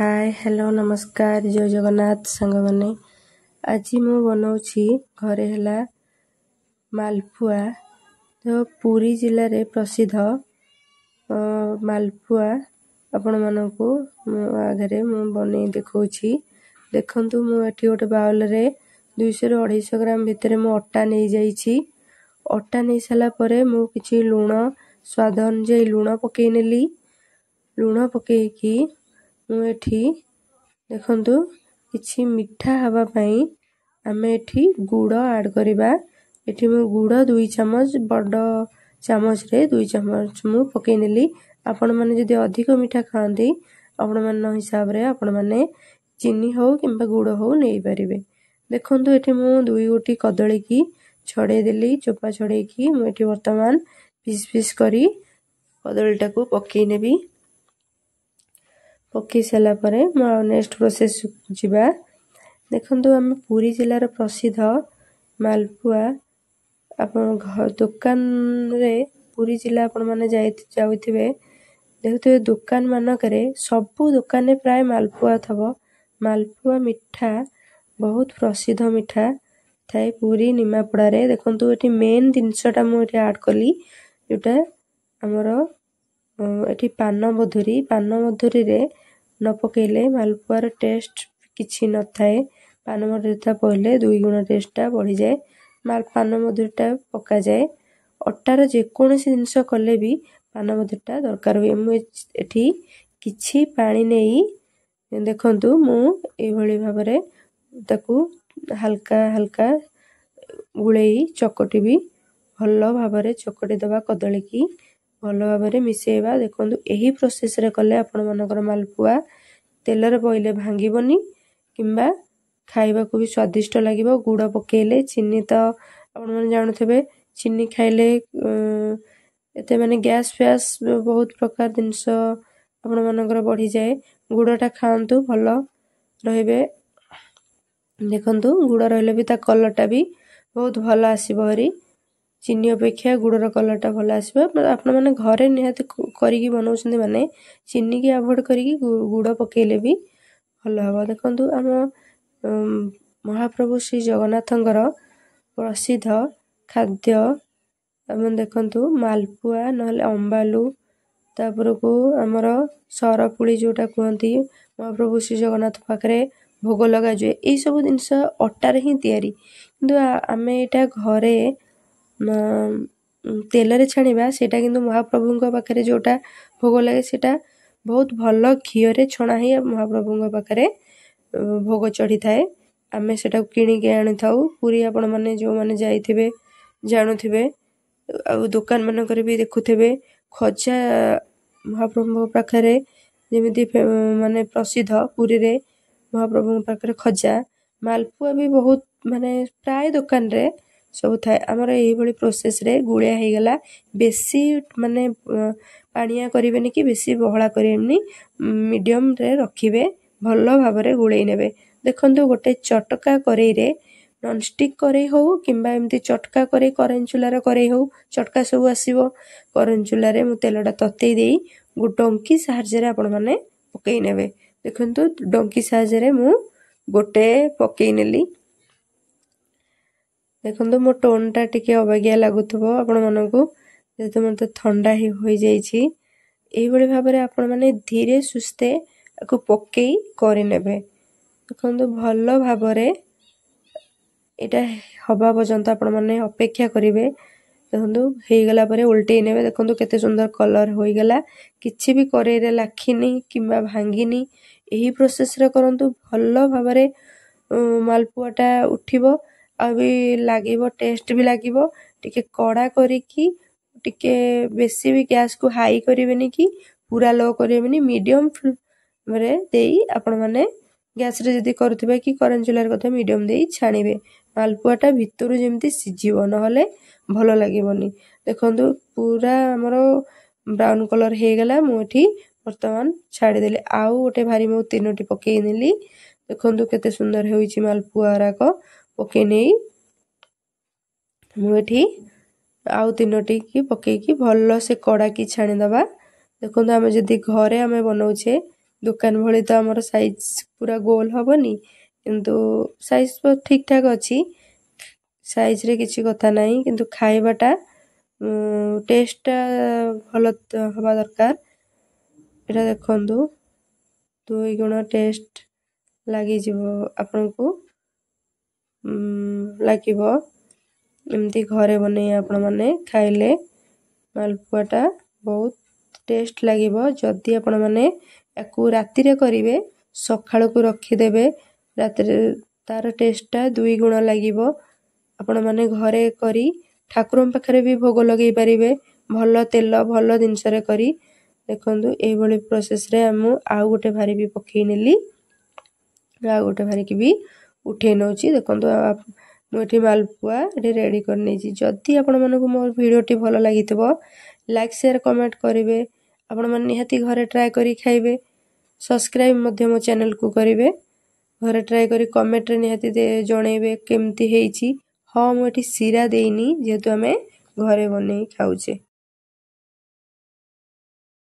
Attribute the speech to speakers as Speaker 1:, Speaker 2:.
Speaker 1: Hi hello नमस्कार जय जगन्नाथ सांग मैंने आज मु बनाऊँगी घरे है मालपुआ। तो पुरी जिले में प्रसिद्ध मालपुआ आपण मानक आगे मु बन देखी देखु मुझे गोटे बाउल रे 200 ରୁ 250 ग्राम भितर मु अटा नहीं जाइए। अटा नहीं सारापर मुझे लुण स्वाद अनुजाई लुण पकईनेली। लुण पकईकी मुझे देखु किछि मिठा हवापाई आमे एठी गुड़ ऐड करिबा। एठी मु गुड़ 2 चामच बड़ चामच रे 2 चामच मु पकईनेली। आपण माने जदि अधिक मिठा खाती आपण मान हिसाब रे आपण माने चीनी हो किंबा गुड़ हो नहीं पारिबे। देखंतु एठी मु 2 गोटी कदली की छड़े देली चोपा छड़े की मु एठी वर्तमान पीस पीस करी कदलीटा को पकई नेबी। पकई सारा परे मु नेक्स्ट प्रोसेस जिबा। देखंतु हम पुरी जिलार प्रसिद्ध मालपुआ आपण दुकान रे पुरी जिला आपण माने जाउथिबे देखुथिबे दुकान मानकरे सबु दुकान रे प्राय मालपुआ थबो। मालपुआ मिठा बहुत प्रसिद्ध मिठा थाए पुरी निमापड़ा रे। देखंतु एठी मेन जिनसटा मु एठी ऐड कली जोटा हमरो एठी पान मधुरी रे न पकेले मालपुआर टेस्ट किछि न थाए। पान मधुरीटा पहिले 2 गुण टेस्टटा बढ़ी जाए। पान मधुरीटा पका जाए। अटार जेकोसी जिनस कले भी पान मधुरीटा दरकार हुए। मु एठी किछि पानी नेई देखंतु मु ए भली भाबरे ताकू हल्का हल्का गुळेई चकटी भी भल्लो भाबरे चकटी दबा कदली की भल्लो भाबरे मिसेइबा। देखंतु एही प्रोसेस रे कले आपण मानकर मालपुआ तेल रे पइले भांगीबनी किंबा खाइबा को भी स्वादिष्ट लागिबो। गुड़ पकेले चीनी तो आपण माने जानुथिबे चीनी खाइले एते माने गैस फैस बहुत प्रकार जिनस आपण मानकर बढ़ी जाए। गुड़टा खांतु भलो रहिबे। देखंतु गुड़ रहले भी ता कलरटा भी बहुत भलो आसीबो। हरी चीनी अपेक्षा गुड़र कलरटा भलो आसीबो। आपण माने घरे निहाती करिकी बनाउछन्ती माने चीनी की अवॉइड करिकी गुड़ पकेले भी भलो हबो। देखंतु हम महाप्रभु श्री जगन्नाथंकर प्रसिद्ध खाद्य हम देखंतु मालपुआ नहले अंबालू तापर को हमर सरपुली जोटा कहंती महाप्रभु श्री जगन्नाथ पाखरे भोग लगा जाए। ए सब जिनस अटार ही तयारी किंतु आमे एटा घरे तेल रे छाणीबा सेटा किंतु महाप्रभुଙ୍କ पाखरे जोटा भोग लगे सेटा बहुत भलो घी रे छणा ही महाप्रभुଙ୍କ पाखरे भोग चढ़ी थाए। आमे सेटा किणी के आनी थाउ। पुरी आपण माने जो माने जाइथिबे जानुथिबे आ दुकान मानकर भी देखुथिबे खजा महाप्रभुଙ୍କ पाखरे जेमिति माने प्रसिद्ध पुरी रे महाप्रभुଙ୍କ पाखरे खजा मालपुआ भी बहुत माने प्राय दुकान रे सब थाए। हमर एही भली प्रोसेस रे गुळिया हे गला बेसी माने पानिया करिवेनी कि बेसी बहळा करिवेनी मीडियम रे रखिबे भल्लो भाबरे गुळेई नेबे। देखंतु गोटे चटका करेई रे नॉन स्टिक करेई हो किंबा एमती चटका करेई करेंट चुलार करेई हो चटका सब आसीबो। करेंट चुला रे मु तेलटा ततेई देई डंकी साहाय्य रे आपण माने पकेई नेबे। देखंतु डंकी साहाय्य रे मु गोटे पकेई नेली। देखंतु मो टोनटा टिके अबागिया लागुथबो आपण मानकू जेते मते ठंडा ही होई जाईछि। एही भली भाबरे आपण माने धीरे सुस्ते आकु पकेई करि नेबे। देखंतु भल्लो भाबरे एटा हबा पर्यंत आपण माने अपेक्षा करिवे। देखंतु हेई गला परे उल्टेई नेबे। देखंतु केते सुंदर कलर होई गला किछि भी करे रे लाखिनी किंबा भांगिनी। एही प्रोसेस रे करंतु भल्लो भाबरे मालपुआटा उठिबो आ भी लागिबो टेस्ट भी लागिबो। टिके कड़ा करिकी टिके बेसी भी गैस को हाई करिवेनी कि पूरा लो करिवेनी मीडियम रे देई आपण माने गैस रे जदी करथिबे कि करेंट चुलार कथा मीडियम देई छाणीबे। मालपुआटा भितरु जेमति सिजिबो नहले भलो लागिबोनी। देखंतु पूरा हमरो ब्राउन कलर हे गला मु एठी वर्तमान छाडी देली। आउ गोटे भारी मु 3टी पकेई नेली। देखंतु केते सुंदर होईची मालपुआ राको पकेई नेई मु एठी आउ 3टी की पकेई की भलो से कड़ा की छाणी दबा। देखंतु हम जदी घरे हमें बनाउछे ଦୋକାନ ଭଳି ତ ଆମର ସାଇଜ୍ ପୁରା ଗୋଲ ହେବନି, କିନ୍ତୁ ସାଇଜ୍ ଠିକ୍ ଠାକ୍ ଅଛି। ସାଇଜ୍ରେ କିଛି କଥା ନାହିଁ, କିନ୍ତୁ ଖାଇବାଟା ଟେଷ୍ଟଟା ଭଲ ହେବା ଦରକାର। ଏଇଟା ଦେଖନ୍ତୁ 2 ଗୁଣ ଟେଷ୍ଟ ଲାଗିଯିବ ଆପଣଙ୍କୁ, ଲାଗିବ। ଏମିତି ଘରେ ବନେଇ ଆପଣମାନେ ଖାଇଲେ ମାଲପୁଆଟା ବହୁତ ଟେଷ୍ଟ ଲାଗିବ। ଯଦି ଆପଣମାନେ ୟାକୁ ରାତିରେ କରିବେ, ସକାଳକୁ ରଖିଦେବେ, ରାତିରେ ତା'ର ଟେଷ୍ଟଟା 2 ଗୁଣ ଲାଗିବ। ଆପଣମାନେ ଘରେ କରି ଠାକୁରଙ୍କ ପାଖରେ ବି ଭୋଗ ଲଗାଇ ପାରିବେ, ଭଲ ତେଲ ଭଲ ଜିନିଷରେ କରି। ଦେଖନ୍ତୁ ଏଇଭଳି ପ୍ରୋସେସ୍ରେ ମୁଁ ଆଉ ଗୋଟେ ଭାରି ବି ପକାଇ ନେଲି, ଆଉ ଗୋଟେ ଭାରିକି ବି ଉଠାଇ ନେଉଛି। ଦେଖନ୍ତୁ ମୁଁ ଏଠି ମାଲପୁଆ ଏଠି ରେଡ଼ି କରିନେଇଛି। ଯଦି ଆପଣମାନଙ୍କୁ ମୋ ଭିଡ଼ିଓଟି ଭଲ ଲାଗିଥିବ, ଲାଇକ୍ ସେୟାର କମେଣ୍ଟ କରିବେ। ଆପଣମାନେ ନିହାତି ଘରେ ଟ୍ରାଏ କରି ଖାଇବେ। ସବସ୍କ୍ରାଇବ୍ ମଧ୍ୟ ମୋ ଚ୍ୟାନେଲକୁ କରିବେ। ଘରେ ଟ୍ରାଏ କରି କମେଣ୍ଟରେ ନିହାତି ଜଣେଇବେ କେମିତି ହେଇଛି। ହଁ, ମୁଁ ଏଠି ଶିରା ଦେଇନି, ଯେହେତୁ ଆମେ ଘରେ ବନେଇ ଖାଉଛେ।